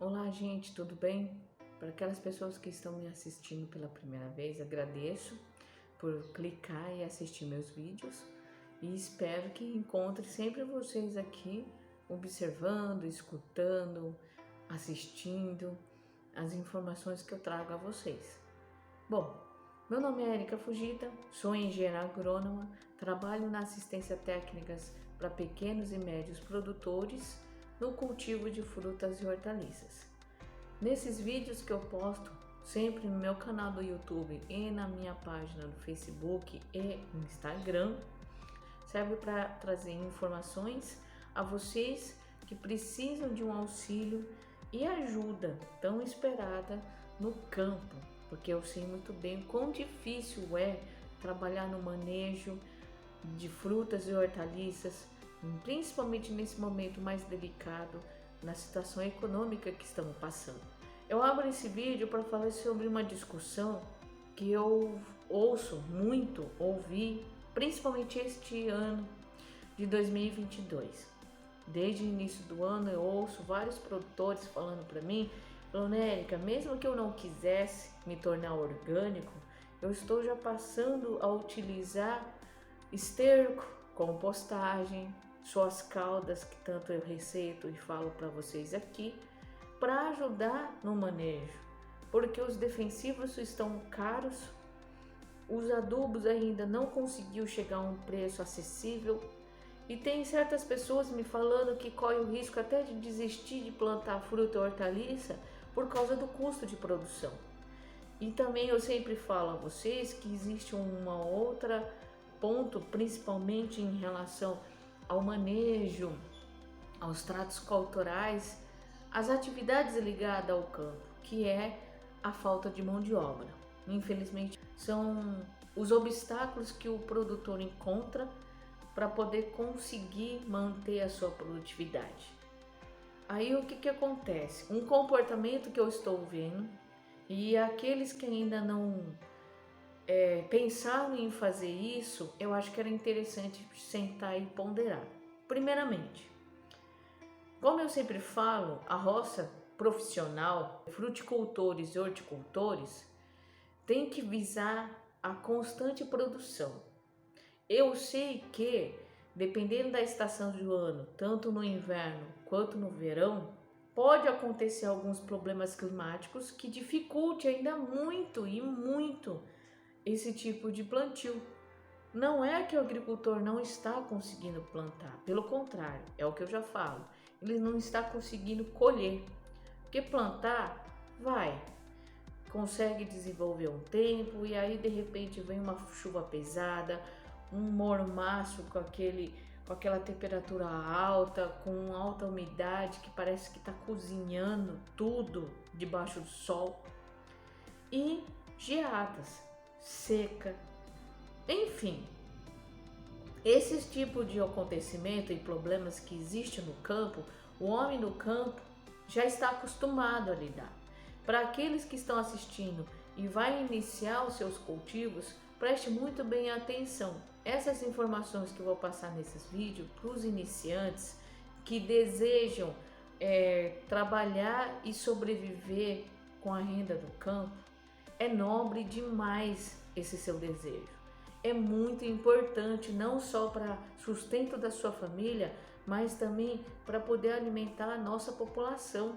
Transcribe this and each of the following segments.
Olá, gente, tudo bem? Para aquelas pessoas que estão me assistindo pela primeira vez, agradeço por clicar e assistir meus vídeos e espero que encontre sempre vocês aqui observando, escutando, assistindo as informações que eu trago a vocês. Bom, meu nome é Erika Fujita, sou engenheira agrônoma, trabalho na assistência técnicas para pequenos e médios produtores no cultivo de frutas e hortaliças. Nesses vídeos que eu posto sempre no meu canal do YouTube e na minha página do Facebook e Instagram, serve para trazer informações a vocês que precisam de um auxílio e ajuda tão esperada no campo, porque eu sei muito bem o quão difícil é trabalhar no manejo de frutas e hortaliças, principalmente nesse momento mais delicado, na situação econômica que estamos passando. Eu abro esse vídeo para falar sobre uma discussão que eu ouvi, principalmente este ano de 2022. Desde o início do ano eu ouço vários produtores falando para mim, Érica, mesmo que eu não quisesse me tornar orgânico, eu estou já passando a utilizar esterco, compostagem, suas caudas, que tanto eu receito e falo para vocês aqui, para ajudar no manejo, porque os defensivos estão caros, os adubos ainda não conseguiu chegar a um preço acessível e tem certas pessoas me falando que corre o risco até de desistir de plantar fruta ou hortaliça por causa do custo de produção. E também eu sempre falo a vocês que existe uma outra ponto, principalmente em relação ao manejo, aos tratos culturais, as atividades ligadas ao campo, que é a falta de mão de obra. Infelizmente, são os obstáculos que o produtor encontra para poder conseguir manter a sua produtividade. Aí o que acontece? Um comportamento que eu estou vendo, e aqueles que ainda não pensaram em fazer isso, eu acho que era interessante sentar e ponderar. Primeiramente, como eu sempre falo, a roça profissional, fruticultores e horticultores, tem que visar a constante produção. Eu sei que, dependendo da estação do ano, tanto no inverno quanto no verão, pode acontecer alguns problemas climáticos que dificulte ainda muito esse tipo de plantio. Não é que o agricultor não está conseguindo plantar, pelo contrário, é o que eu já falo, ele não está conseguindo colher, porque plantar consegue desenvolver um tempo e aí de repente vem uma chuva pesada, um mormaço com aquela temperatura alta, com alta umidade que parece que está cozinhando tudo debaixo do sol, e geadas, seca, enfim. Esses tipos de acontecimento e problemas que existem no campo, o homem no campo já está acostumado a lidar. Para aqueles que estão assistindo e vai iniciar os seus cultivos, preste muito bem atenção. Essas informações que eu vou passar nesses vídeos para os iniciantes que desejam trabalhar e sobreviver com a renda do campo, é nobre demais esse seu desejo. É muito importante não só para sustento da sua família, mas também para poder alimentar a nossa população,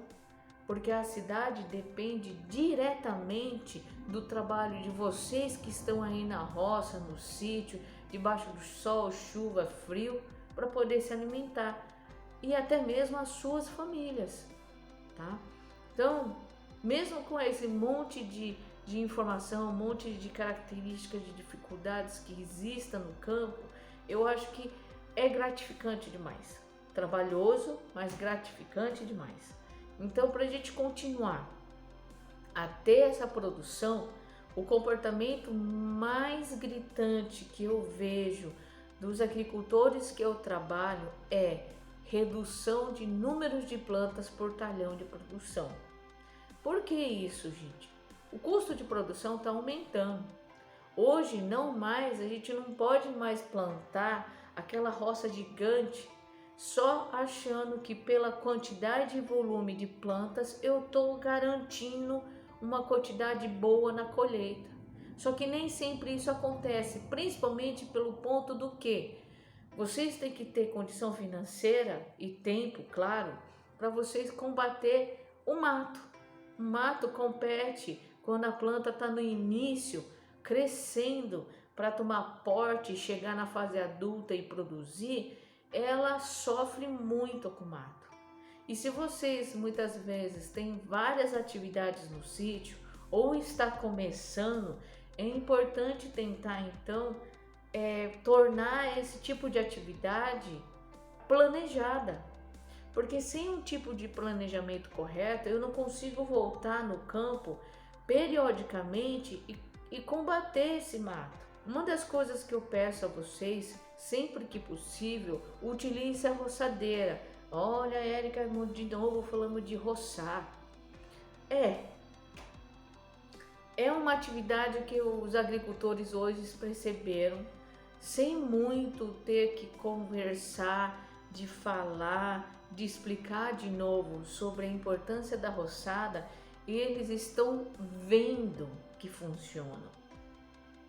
porque a cidade depende diretamente do trabalho de vocês que estão aí na roça, no sítio, debaixo do sol, chuva, frio, para poder se alimentar, e até mesmo as suas famílias, tá? Então, mesmo com esse monte de informação, um monte de características, de dificuldades que existam no campo, eu acho que é gratificante demais. Trabalhoso, mas gratificante demais. Então, para a gente continuar a ter essa produção, o comportamento mais gritante que eu vejo dos agricultores que eu trabalho é redução de números de plantas por talhão de produção. Por que isso, gente? O custo de produção está aumentando. Hoje a gente não pode mais plantar aquela roça gigante só achando que pela quantidade e volume de plantas eu estou garantindo uma quantidade boa na colheita. Só que nem sempre isso acontece, principalmente pelo ponto do que vocês têm que ter condição financeira e tempo, claro, para vocês combater o mato. O mato compete quando a planta está no início, crescendo para tomar porte, chegar na fase adulta e produzir, ela sofre muito com o mato. E se vocês muitas vezes têm várias atividades no sítio ou está começando, é importante tentar então tornar esse tipo de atividade planejada. Porque sem um tipo de planejamento correto, eu não consigo voltar no campo periodicamente e combater esse mato. Uma das coisas que eu peço a vocês, sempre que possível, utilize a roçadeira. Olha, Érica, de novo falando de roçar. É uma atividade que os agricultores hoje perceberam, sem muito ter que conversar, de falar, de explicar de novo sobre a importância da roçada, eles estão vendo que funciona.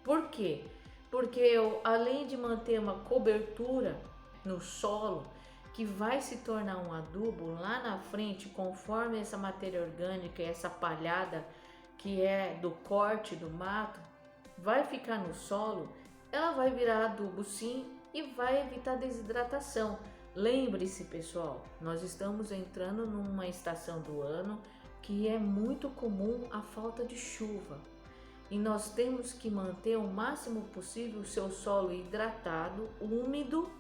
Por quê? Porque além de manter uma cobertura no solo, que vai se tornar um adubo lá na frente, conforme essa matéria orgânica e essa palhada que é do corte do mato, vai ficar no solo, ela vai virar adubo sim e vai evitar desidratação. Lembre-se, pessoal, nós estamos entrando numa estação do ano que é muito comum a falta de chuva. E nós temos que manter o máximo possível o seu solo hidratado, úmido,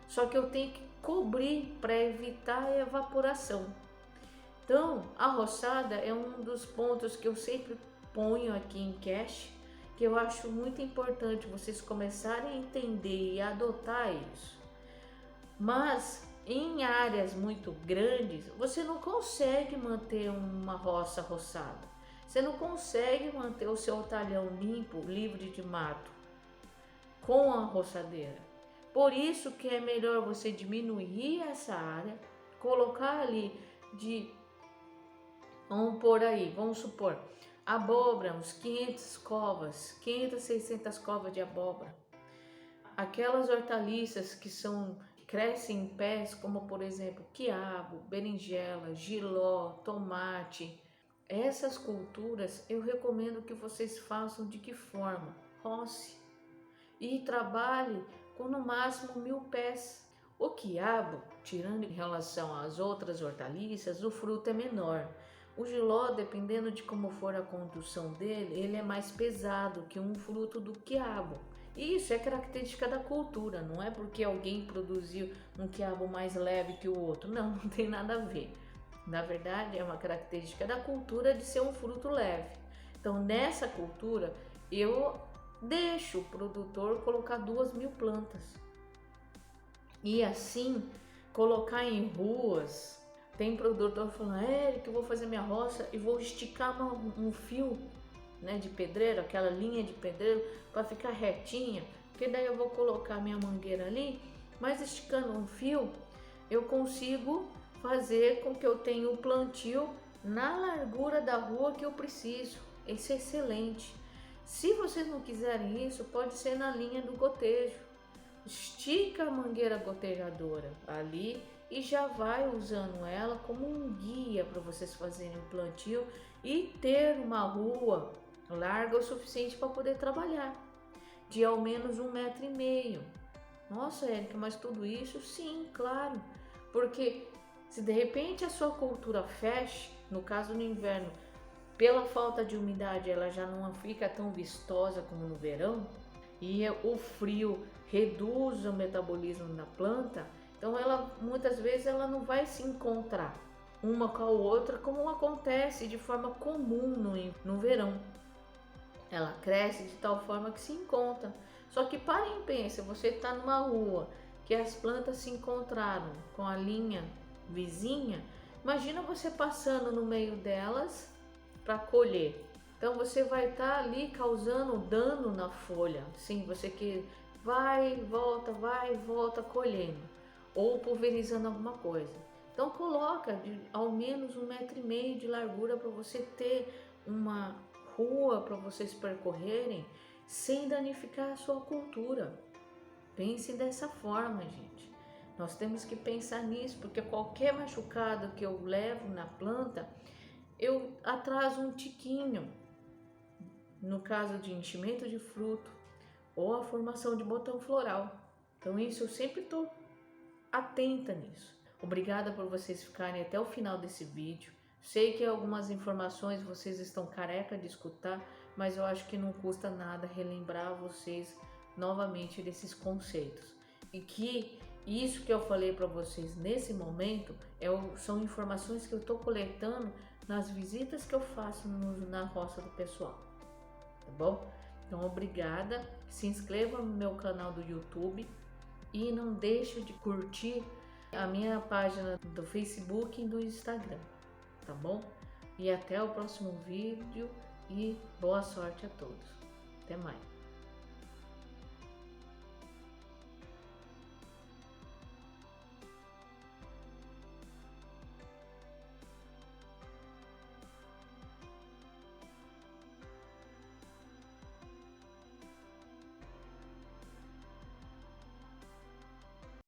só que eu tenho que cobrir para evitar a evaporação. Então, a roçada é um dos pontos que eu sempre ponho aqui em cache, que eu acho muito importante vocês começarem a entender e adotar isso. Mas em áreas muito grandes, você não consegue manter uma roça roçada. Você não consegue manter o seu talhão limpo, livre de mato, com a roçadeira. Por isso que é melhor você diminuir essa área, colocar ali vamos supor, abóbora, uns 500 covas, 500, 600 covas de abóbora. Aquelas hortaliças que crescem em pés, como por exemplo, quiabo, berinjela, jiló, tomate. Essas culturas eu recomendo que vocês façam de que forma? Roce e trabalhe com no máximo 1000 pés. O quiabo, tirando em relação às outras hortaliças, o fruto é menor. O jiló, dependendo de como for a condução dele, ele é mais pesado que um fruto do quiabo. Isso é característica da cultura, não é porque alguém produziu um quiabo mais leve que o outro. Não tem nada a ver. Na verdade, é uma característica da cultura de ser um fruto leve. Então, nessa cultura, eu deixo o produtor colocar 2000 plantas. E assim, colocar em ruas. Tem produtor falando, Érica, eu vou fazer minha roça e vou esticar um fio, né, de pedreiro, aquela linha de pedreiro, para ficar retinha. Porque daí eu vou colocar minha mangueira ali, mas esticando um fio, eu consigo fazer com que eu tenha o plantio na largura da rua que eu preciso. Isso é excelente. Se vocês não quiserem isso, pode ser na linha do gotejo. Estica a mangueira gotejadora ali e já vai usando ela como um guia para vocês fazerem o plantio e ter uma rua larga o suficiente para poder trabalhar, de ao menos 1,5 m. Nossa, Érica, mas tudo isso? Sim, claro, porque se de repente a sua cultura fecha, no caso no inverno, pela falta de umidade ela já não fica tão vistosa como no verão, e o frio reduz o metabolismo da planta, então muitas vezes ela não vai se encontrar uma com a outra como acontece de forma comum no verão. Ela cresce de tal forma que se encontra. Só que parem e pensem, você está numa rua que as plantas se encontraram com a linha vizinha, imagina você passando no meio delas para colher. Então você vai estar ali causando dano na folha. Sim, você que vai e volta colhendo. ou pulverizando alguma coisa. Então coloca ao menos 1,5 m de largura para você ter uma rua para vocês percorrerem sem danificar a sua cultura. Pense dessa forma, gente. Nós temos que pensar nisso, porque qualquer machucado que eu levo na planta, eu atraso um tiquinho. No caso de enchimento de fruto ou a formação de botão floral. Então isso eu sempre estou atenta nisso. Obrigada por vocês ficarem até o final desse vídeo. Sei que algumas informações vocês estão careca de escutar, mas eu acho que não custa nada relembrar vocês novamente desses conceitos. E que isso que eu falei para vocês nesse momento são informações que eu estou coletando nas visitas que eu faço na roça do pessoal. Tá bom? Então obrigada, se inscreva no meu canal do YouTube e não deixe de curtir a minha página do Facebook e do Instagram, tá bom? E até o próximo vídeo e boa sorte a todos. Até mais.